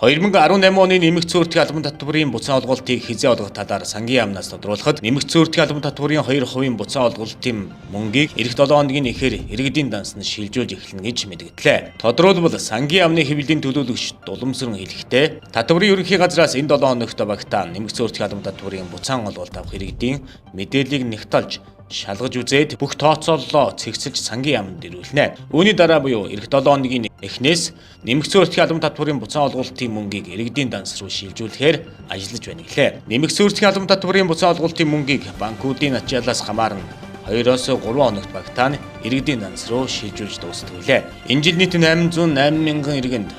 2018 оны нэмэгдсэн өөртгийн албан татврын буцаан олголтыг хизээ олгох талаар сангийн яамнаас тодруулахад нэмэгдсэн өөртгийн албан татврын 2% буцаан олголтын мөнгийг эх 7 хоногийн эхээр иргэдийн данс нь шилжүүлж эхэлнэ гэж мэдгдлээ. Тодорхойлбол сангийн яамны хэвлэлийн төлөөлөгч Дулмсран хэлэхдээ татврын ерөнхий газраас энэ 7 хоногт багтаа нэмэгдсэн өөртгийн албан татврын буцаан олголт авах иргэдийн мэдээллийг нэгтэлж шалгаж үзээд бүх тооцооллоо цэгцэлж сангийн яамд ирүүлнэ. Үүний дараа буюу эх 7 хоногийн эхнээс нэмэгдсэн өөртгийн албан татврын буцаан олголтын мөнгийг иргэдийн данс руу шилжүүлэхээр ажиллаж байна гэлээ. Нэмэгдсэн өөртгийн албан татврын буцаан олголтын мөнгийг банкуудын ачааллаас хамаарна 2-оос 3 хоногт багтаана иргэдийн данс руу шилжүүлж дуусгавлээ. Энэ жил нийт 808 мянган иргэнд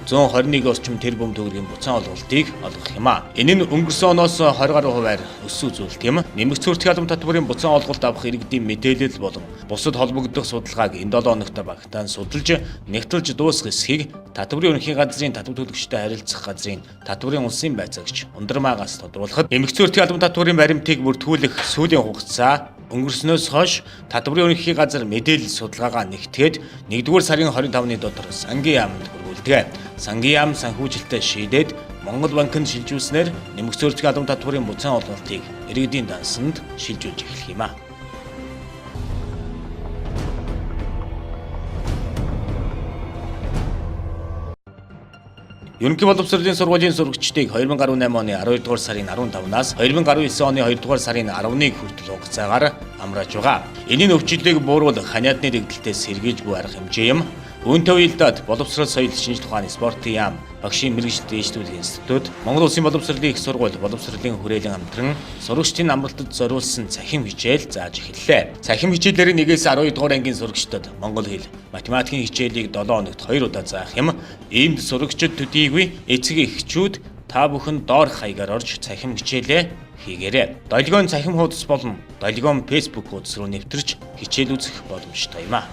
121 орчим тэрбум төгрөгийн буцаан олголтыг олгох юм а. Энэ нь өнгөрсөн оноос 20 гаруй хувиар өссөн зүйлт юм. Нэмэгдсэн өөртгийн албан татврын буцаан олголт авах иргэдийн мэдээлэл болон бусад холбогдох судалгааг энэ 7 хоногт багтаан судалж нэгтэлж дуусгах эсхийг татврын ерөнхий газрын татвар төлөгчтэй харилцах газрын татврын улсын байцаагч Ундрмаагаас тодруулахад нэмэгдсэн өөртгийн албан татврын баримтыг бүртгүүлэх сүүлийн хугацаа өнгөрснөөс хойш татврын ерөнхий газар мэдээлэл судалгаагаа нэгтгээд 1-р сарын 25-ны дотор сангийн яамд хүргүүлдэг. Сангийн яам санхүүжилттэй шийдээд Монгол банкнд шилжүүлснээр нэмэгдсэн өөртгийн албан татврын буцаан олголтыг иргэдийн дансанд шилжүүлж эхлэх юм а. Ерөнхий боловсролын сургуулийн сурагчдыг 2018 оны 12 дугаар сарын 15-наас 2019 оны 2 дугаар сарын 11-ыг хүртэл хугацаагаар амрааж байгаа. Энийн өвчлөлийг бууруулах ханиадны дэгдэлтээс сэргийлж буй арга хэмжээ юм. Үүнтэй уялдаад боловсрол соёл шинжилгээ ухааны спортын яам, багшийн мэргэжил дэвшлүүлэх институт, Монгол Улсын боловсролын их сургууль, боловсролын хүрээлэн хамтран сурагчдын амралтад зориулсан цахим хичээл зааж эхэллээ. Цахим хичээлээр 1-ээс 12 дугаар ангийн сурагчдад монгол хэл, математикийн хичээлийг 7 хоногт 2 удаа заах юм. Иймд сурагчид төдийгүй эцэг эхчүүд та бүхэн доор хаягаар орж цахим хичээлээ хийгээрэй. Долгион цахим хуудас болон долгион фэйсбүүк хуудас руу нэвтэрч хичээл үзэх боломжтой юм а.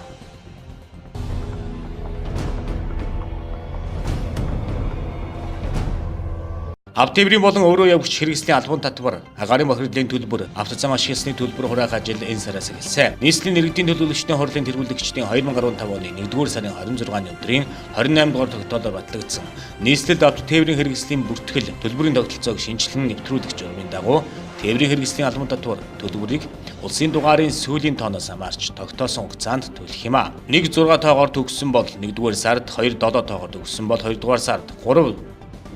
Автотеврийн болон өөрөө явагч хэрэгслийн албан татвар, гарын бохирдлын төлбөр, автозам ашигласны төлбөр хураах ажил энэ сараас эхэлсэн. Нийслэлийн иргэдийн төлөөлөгчдийн хурлын тэргүүлэгчдийн 2015 оны 1-р сарын 26-ны өдрийн 28 дугаар тогтоолоор батлагдсан. Нийслэлд автотеврийн хэрэгслийн бүртгэл, төлбөрийн тогтолцоог шинжилэн нэвтрүүлэх журмын дагуу тээврийн хэрэгслийн албан татвар төлбөрийг улсын дугаарын сүүлийн тооноос хамаарч тогтоосон хугацаанд төлөх юм а. 1-6 тоогоор төгссөн бол 1-р сард, 2-7 тоогоор төгссөн бол 2-р сард,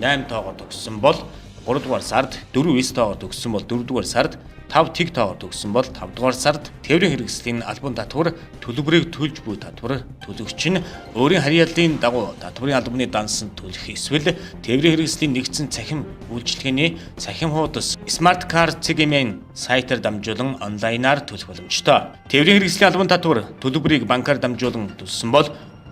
3-8 тоогоор төгссөн бол 3-р сард, 4-9 тоогоор төгссөн бол 4-р сард, 5 тоогоор төгссөн бол 5-р сард тээврийн хэрэгслийн албан татвар төлбөрийг төлж буй татвар төлөгч нь өөрийн харьяаллын дагуу татврын албаны дансанд төлөх эсвэл тээврийн хэрэгслийн нэгдсэн цахим үйлчилгээний цахим хуудас Smart Card цэгийн сайтаар дамжуулан онлайнаар төлөх боломжтой. Тээврийн хэрэгслийн албан татвар төлбөрийг банкар дамжуулан төлсөн бол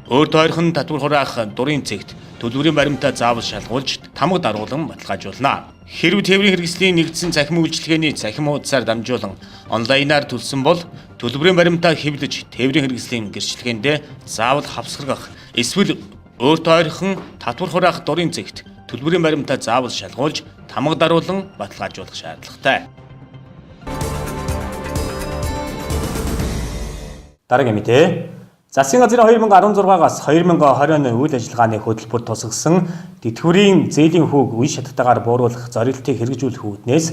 өөр тойрхон татвар хураах дурын цэгт төлбөрийн баримтаа заавал шалгуулж тамга даруулан баталгаажуулна. Хэрв тээврийн хэрэгслийн нэгдсэн цахим үйлчилгээний цахим хуудасаар дамжуулан онлайнаар төлсөн бол төлбөрийн баримтаа хэвлэж тээврийн хэрэгслийн гэрчлэгээндээ заавал хавсгаргах эсвэл өөр тойрхон татвар хураах дурын цэгт төлбөрийн баримтаа заавал шалгуулж тамга даруулан баталгаажуулах шаардлагатай. Дараагийн мэдээ. Засгийн газрын 2016-аас 2020 оны үйл ажиллагааны хөтөлбөр тусгасан тэтгэврийн зээлийн хүүг үе шаттайгаар бууруулах зорилтыг хэрэгжүүлэх үүднээс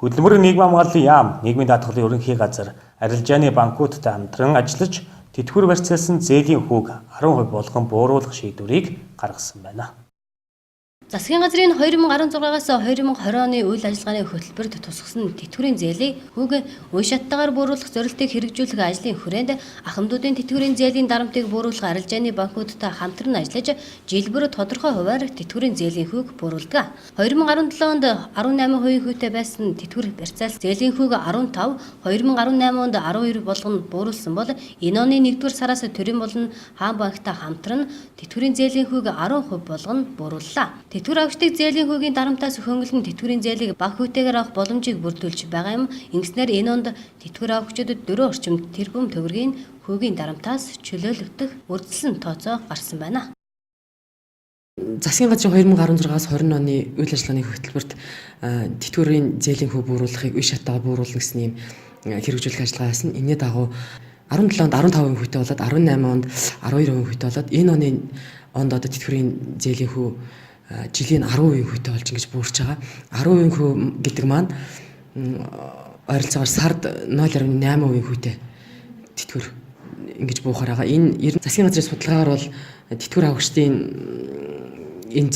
хөдөлмөрийн нийгмийн хамгааллын яам, нийгмийн даатгалын ерөнхий газар, арилжааны банкуудтай хамтран ажиллаж тэтгэвэр барьцаалсан зээлийн хүүг 10% болгон бууруулах шийдвэрийг гаргасан байна. Засгийн газрын 2016-аас 2020 оны үйл ажиллагааны хөтөлбөрт тусгасан тэтгэврийн зээлийг хүүг үе шаттайгаар бууруулах зорилтыг хэрэгжүүлэх ажлын хүрээнд ахмадуудын тэтгэврийн зээлийн дарамтыг бууруулах арилжааны банкудтай хамтран ажиллаж жилбэр тодорхой хувиар тэтгэврийн зээлийн хүүг бууруулдаг. 2017 онд 18% хүүтэй байсан тэтгэвэр барьцаалт зээлийн хүүг 15, 2018 онд 12 болгон бууруулсан бол энэ оны 1-р сараас төрийн болон хаан банктай хамтран тэтгэврийн зээлийн хүүг 10% болгон буурууллаа. Тэтгэвэр авчдыг зээлийн хүүгийн дарамтаас хөнгөлөн тэтгэврийн зээлийг бага хүүтэйгээр авах боломжийг бүрдүүлж байгаа юм. Ингэснээр энэ онд тэтгэвэр авагчдад 4 орчим тэрбум төгрөгийн хүүгийн дарамтаас чөлөөлөгдөх үрдэлсэн тооцоо гарсан байна. Засгийн газрын 2016-аас 20 оны үйл ажиллагааны хөтөлбөрт тэтгэврийн зээлийн хүү бууруулахыг үе шаттайгаар бууруулна гэсэн юм хэрэгжүүлэх ажиллагаа байсан. Энэний дагуу 17 онд 15% хүүтэй болоод 18 онд 12% хүүтэй болоод энэ оны онд одоо тэтгэврийн зээлийн хүү жилийн 10% хүүтэй болж ингэж буурч байгаа. 10% хүү гэдэг маань ойролцоогоор сард 0.8% хүүтэй тэтгэвэр ингэж буухаар байгаа. Энэ ер нь засгийн газрын судалгаагаар бол тэтгэвэр авагчдын энэ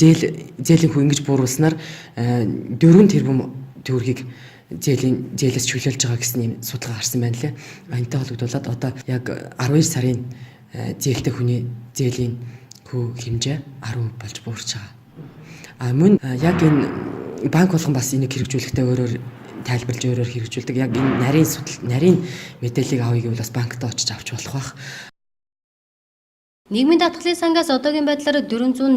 зээлийн хүү ингэж бууруулснаар 4 тэрбум төгрөгийг зээлээс чөлөөлж байгаа гэсэн юм судалгаа гарсан байна лээ. Энэтэй холбогдуулаад одоо яг 12 сарын зээлтэй хүний зээлийн хүү хэмжээ 10% болж буурч байгаа. Мөн яг энэ банк болгон бас энийг хэрэгжүүлэхдээ өөрөөр тайлбарлаж өөрөөр хэрэгжүүлдэг. Яг энэ нарийн мэдээллийг авъя гэвэл бас банкт очиж авч болох байх. Нийгмийн даатгалын сангаас одоогийн байдлаар 408.3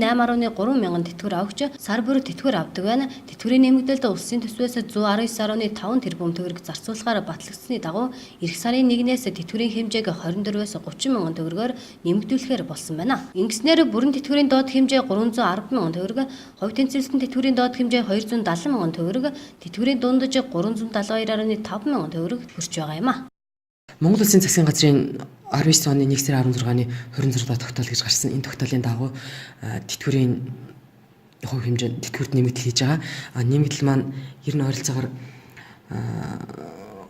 мянган тэтгэвэр авагч сар бүр тэтгэвэр авдаг байна. Тэтгэврийн нэмэгдэлд улсын төсвөөс 119.5 тэрбум төгрөг зарцуулахаар батлагдсны дагуу эх сарын 1-ээс тэтгэврийн хэмжээг 24-өөс 30 мянган төгрөгөөр нэмэгдүүлэхээр болсон байна. Ингэснээр бүрэн тэтгэврийн доод хэмжээ 310 мянган төгрөг, хувь тэнцвэрсэн тэтгэврийн доод хэмжээ 270 мянган төгрөг, тэтгэврийн дундаж 372.5 мянган төгрөг хүрч байгаа юм а. Монгол Улсын засгийн газрын 19 оны 1 сарын 16-ны 26 дахь тогтоол гэж гарсан. Энэ тогтоолын дагуу тэтгэврийн хувь хэмжээ тэтгэврт нэмэгдэл хийж байгаа. Нэмэгдэл маань ер нь ойролцоогоор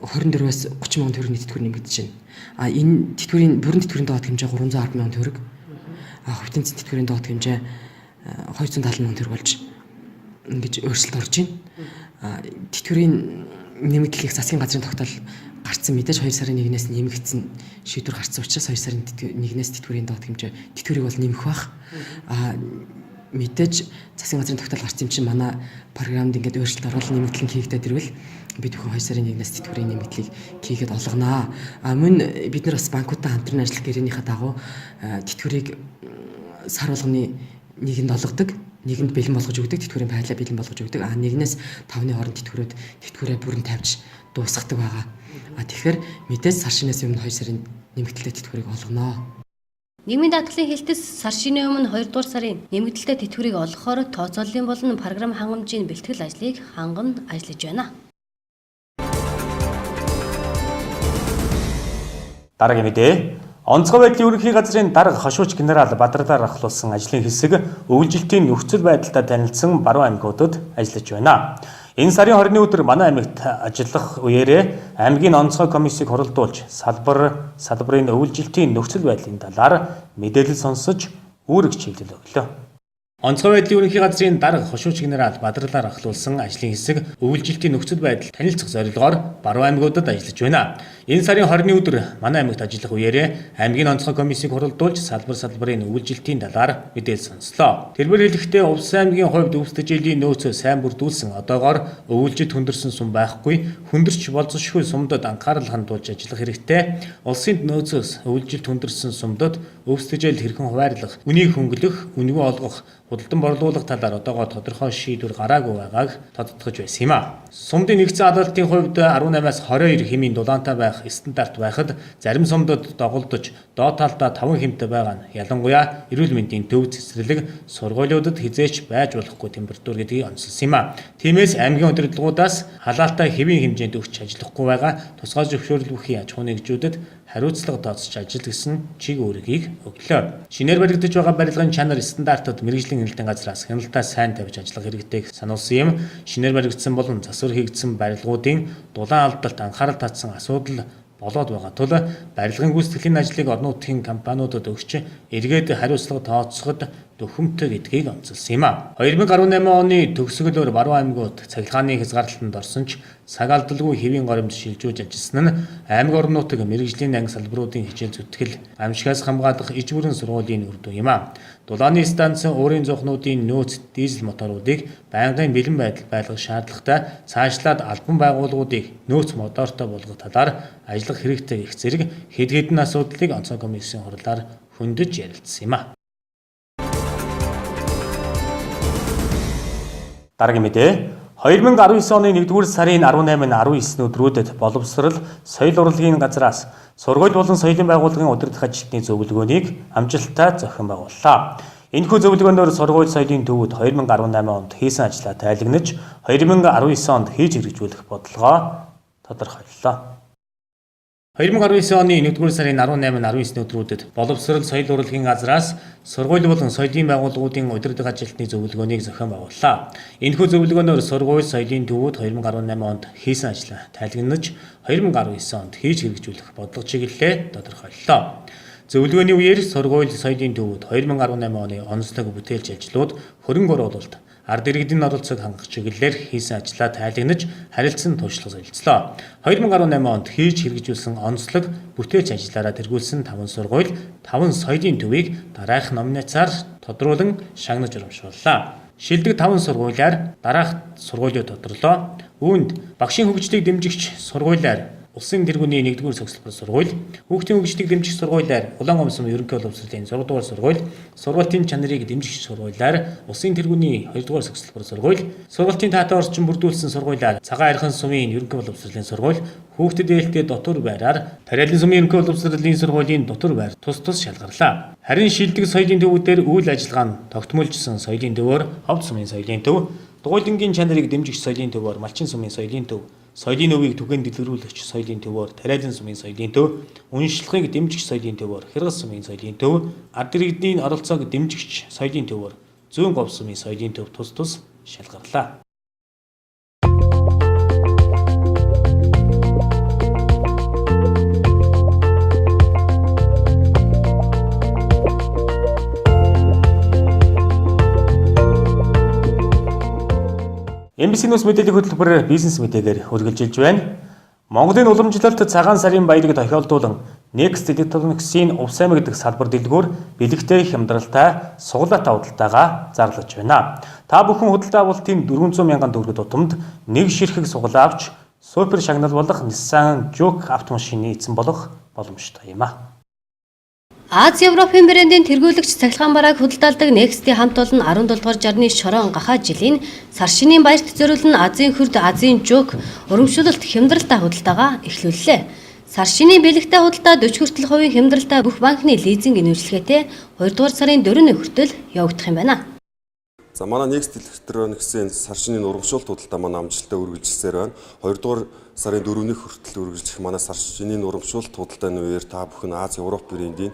24-өөс 30 мянган төгрөгийн тэтгэвэр нэмэгдэж байна. Энэ тэтгэврийн бүрэн тэтгэврийн доод хэмжээ 310 мянган төгрөг. Хувь тэнцвэрийн тэтгэврийн доод хэмжээ 270 мянган төгрөг болж ингэж өөрчлөлт орж байна. Тэтгэврийн нэмэгдэл их засгийн газрын тогтоол гарцсан мэдээж 2 сарын 1-ээс нэмэгдсэн шийдвэр гарцсан учраас 2 сарын 1-ээс тэтгэврийн доод хэмжээ тэтгэврийг бол нэмэх бах. Мэдээж засгийн газрын тогтоол гарцсан юм чинь манай програмд ингээд өөрчлөлт оруулах нэмэгдэл хийгдээд ирвэл бид бүхэн 2 сарын 1-ээс тэтгэврийн нэмэгдлийг хийгээд олгоноо. Мөн бид нар бас банкудтай хамтран ажиллах гэрээнийхээ дагуу тэтгэврийг сар болгоны нэгэнд олгодог, нэгэнд бэлэн болгож өгдөг, тэтгэврийн байлаа бэлэн болгож өгдөг. 1-ээс 5-ны хооронд тэтгэврээ бүрэн тавьж дуусгадаг байгаа. Тэгэхээр мэдээж сар шинээс өмнө 2 сарын нэмэгдэлтэй тэтгэврийг олгоноо. Нийгмийн даатгалын хэлтс сар шинийн өмнө 2 дугаар сарын нэмэгдэлтэй тэтгэврийг олгохоор тооцооллын болон програм хангамжийн бэлтгэл ажлыг ханган ажиллаж байна. Дараагийн мэдээ. Онцгой байдлын ерөнхий газрын дарга хошууч генерал Бадралаар ахлуулсан ажлын хэсэг өвлжилтийн нөхцөл байдалтай танилцсан баруун аймагуудад ажиллаж байна. Энэ сарын 20-ны өдөр манай аймагт ажиллах үеэрээ аймгийн онцгой комиссийг хуралдуулж салбарын өвлжилтийн нөхцөл байдлын талаар мэдээлэл сонсож үүрэг чиглэл өглөө. Онцгой байдлын ерөнхий газрын дарга хошууч генерал Бадралаар ахлуулсан ажлын хэсэг өвлжилтийн нөхцөл байдал танилцах зорилгоор баруун аймагуудад ажиллаж байна. Энэ сарын 20-ны өдөр манай аймагт ажиллах үеэрээ аймгийн онцгой комиссийг хуралдуулж салбарын өвлжилтийн талаар мэдээлэл сонслоо. Тэрбээр хэлэхдээ Увс аймгийн хувьд өвсдөжлийн нөөцөө сайн бүрдүүлсэн одоогоор өвлжилт хүндэрсэн сум байхгүй, хүндэрч болзошгүй сумдад анхаарал хандуулж ажиллах хэрэгтэй. Улсын нөөцөөс өвлжилт хүндэрсэн сумдад өвсдөжил хэрхэн хуваарлах, үнийг хөнгөлөх, үнэгүй олгох, худалдан борлуулах талаар одоогоор тодорхой шийдвэр гараагүй байгааг тодтогч байсан юм а. Сумдын нэгдсэн адалтын хувьд 18-аас 22 хэмийн дулаантай байх стандарт байхад зарим сумдад доголдож доод талдаа 5 хэмтэй байгаа нь ялангуяа эрүүл мэндийн төв цэцэрлэг сургуулиудад хизээч байж болохгүй температур гэдгийг онцлсан юм а. Тиймээс аймгийн удирдлагуудаас халаалтай хэвийн хэмжээнд өгч ажиллахгүй байгаа тусгай зөвшөөрөл бүхий аж ахуйн нэгжүүдэд хариуцлага тооцож ажил гэсэн чиг үүргийг өглөө. Шинээр баригдаж байгаа барилгын чанар стандартад мэргэжлийн хяналтын газраас хяналтаа сайн тавьж ажиллах хэрэгтэйг сануулсан юм. Шинээр баригдсан болон засвар хийгдсэн барилгуудын дулаан алдалт анхаарал татсан асуудал болоод байгаа тул барилгын гүйцэтгэлийн ажлыг орон нутгийн компаниудад өгч эргээд хариуцлага тооцоход төхөмтэй гэдгийг онцолсон юм а. 2018 оны төгсгөлөөр баруун аймагуд цахилгааны хязгаарлалтанд орсон ч цаг алдалгүй хэвийн горимд шилжүүлж ажилласан нь аймаг орон нутаг мэргэжлийн анги салбаруудын хичээл зүтгэл, амьсгаас хамгаалах иж бүрэн сургуулийн үр дүн юм а. Дулааны станц уурын зохнуудын нөөц дизель моторуудыг байнгын бэлэн байдал байлгах шаардлагатай цаашлаад албан байгууллагуудыг нөөц мотортой болгох талаар ажиллах хэрэгтэй гэх зэрэг хэд хэдэн асуудлыг онцгой комиссийн хурлаар хөндөж ярилцсан юм а. Дараагийн мэдээ. 2019 оны 1-р сарын 18-19 өдрүүдэд боловсрал, соёл урлагийн газраас сургууль болон соёлын байгууллагын удирдах ажилтны зөвлөгөөнийг амжилттай зохион байгууллаа. Энэхүү зөвлөгөөнөөр сургууль соёлын төвүүд 2018 онд хийсэн ажлаа тайлагнаж 2019 онд хийж хэрэгжүүлэх бодлогоо тодорхойллоо. 2019 оны 1-р сарын 18-19 өдрүүдэд боловсрол соёл урлагийн газраас сургууль болон соёлын байгууллагуудын удирдах ажилтны зөвлөгөөнийг зохион байгууллаа. Энэхүү зөвлөгөөнөөр сургууль соёлын төвүүд 2018 онд хийсэн ажил тайлгнаж 2019 онд хийж хэрэгжүүлэх бодлого чиглэлээ тодорхойллоо. Зөвлөгөөний үеэр сургууль соёлын төвүүд 2018 оны онцлог бүтээлч ажлууд хөрөнгө оруулалт ард иргэдийн оролцоог хангах чиглэлээр хийсэн ажлаа тайлгнаж харилцан туршлага солилцлоо. 2018 онд хийж хэрэгжүүлсэн онцлог бүтээч ажлаараа тэргүүлсэн 5 сургууль, 5 соёлын төвийг дараах номинацаар тодруулан шагнаж урамшууллаа. Шилдэг 5 сургуулиар дараах сургуулиуд тодорлоо. Үүнд багшийн хөгжлийг дэмжигч сургуулиар Улсын тэргүүний 1-р цогцлбор сургууль, хүүхдийн хөгжлийг дэмжих сургуулиар Улаан Умсум ерөнхий боловсролын 6-р сургууль, сургуулийн чанарыг дэмжих сургуулиар Улсын тэргүүний 2-р цогцлбор сургууль, сургуулийн таатай орчин бүрдүүлсэн сургуулиар Цагаан Архан сумын ерөнхий боловсролын сургууль, хүүхдэд ээлтэй дотор байраар Тариалан сумын ерөнхий боловсролын сургуулийн дотор байр тус шалгарлаа. Харин шилдэг соёлын төвүүдээр үйл ажиллагаа нь тогтмолжсон соёлын төвөөр Ховд сумын соёлын төв, Дугуйлангийн чанарыг дэмжих соёлын төвөөр Малчин сумын соёлын төв, соёлын өвийг түгээн дэлгэрүүлэгч соёлын төвөөр Тариалан сумын соёлын төв, уншлагыг дэмжих соёлын төвөөр Хяргас сумын соёлын төв, ард иргэдийн оролцоог дэмжигч соёлын төвөөр Зүүн Говь сумын соёлын төв тус шалгарлаа. MBC NEWS мэдээллийн хөтөлбөр бизнес мэдээгээр үргэлжилж байна. Монголын уламжлалт цагаан сарын баярыг тохиолдуулан Next Electronics-ийн увс аймаг гэдэг салбар дэлгүүр бэлэгтэй хямдралтай суглаатай худалдаагаа зарлаж байна. Та бүхэн худалдаа авалтын 400 мянган төгрөг тутамд нэг ширхэг суглаа авч супер шагнал болох Nissan Juke автомашины эзэн болох боломжтой юм а. Аз Европын брэндийн тэргүүлэгч цахилгаан барааг худалдаалдаг Next-ийн хамт олон 17 дугаар жарны шорон гахаа жилийн сар шинийн баярт зориулсан Азийн хурд Азийн Juke урамшуулалт хямдралтай худалдаагаа эхлүүллээ. Сар шинийн бэлэгтэй худалдаа 40 хүртэл хувийн хямдралтай бүх банкны лизинг нөхцөлгээтэй 2 дугаар сарын 4-ний хүртэл явагдах юм байна. За манай Next Electronics-ийн сар шинийн урамшуулалт худалдаа маань амжилттай үргэлжилсээр байна. 2 дугаар сарын 4-ний хүртэл үргэлжлэх манай сар шинийн урамшуулалт худалдааны үеэр та бүхэн Аз Европ брэндийн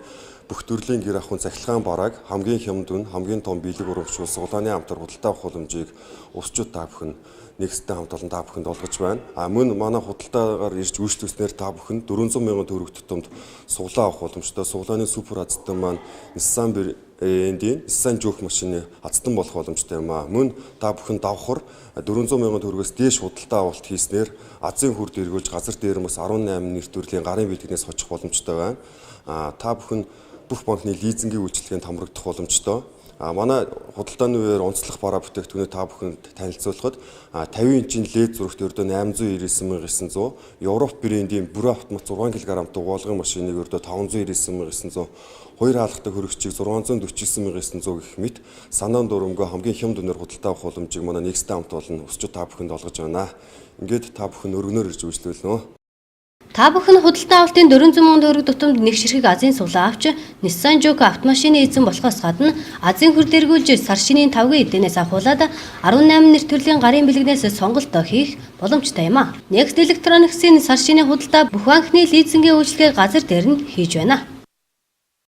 бүх төрлийн гэр ахуйн цахилгаан барааг хамгийн хямд үн, хамгийн том бэлэг урамшуулсан улааны хамтар худалдаа авах боломжийг усчууд та бүхэн Next-тэй хамт олон та бүхэнд олгож байна. Мөн манай худалдаагаар ирж үйлчлүүлснээр та бүхэн 400 мянган төгрөг тутамд суглаа авах боломжтой. Суглааны супер азтан маань Nissan Nissan Juke машины азтан болох боломжтой юм а. Мөн та бүхэн давхар 400 мянган төгрөгөөс дээш худалдаа авалт хийснээр Азийн хурд эргүүлж газар дээр бас 18 нэр төрлийн гарын бэлгнээс хоцох боломжтой байна. Та бүхэн бүх банкны лизингийн үйлчилгээнд хамрагдах боломжтой. Манай худалдааны үеэр онцлог бараа бүтээгдэхүүнээ та бүхэнд танилцуулахад 50 инчийн LED зурагт ердөө 899,900, Европ брэндийн бүрэн автомат 6 кг дугуулгын машиныг ердөө 599,900, хоёр хаалгатай хөрөгчийг 649,900 гэх мэт санаан дурамгүй хамгийн хямд үнээр худалдаа авах боломжийг манай Next-тэй хамт олон усчууд та бүхэнд олгож байна. Ингээд та бүхэн өргөнөөр ирж үйлчлүүлнэ. Та бүхэн худалдаа авалтын 400 мянган төгрөг тутамд нэг ширхэг Азийн суглаа авч Nissan Juke автомашины эзэн болохоос гадна Азийн хурд эргүүлж сар шинийн 5-гийн эднээс авахуулаад 18 нэр төрлийн гарын бэлгнээс сонголт хийх боломжтой юм а. Next Electronics-ийн сар шинийн худалдаа бүх банкны лизингийн үйлчилгээ газар дээр нь хийж байна.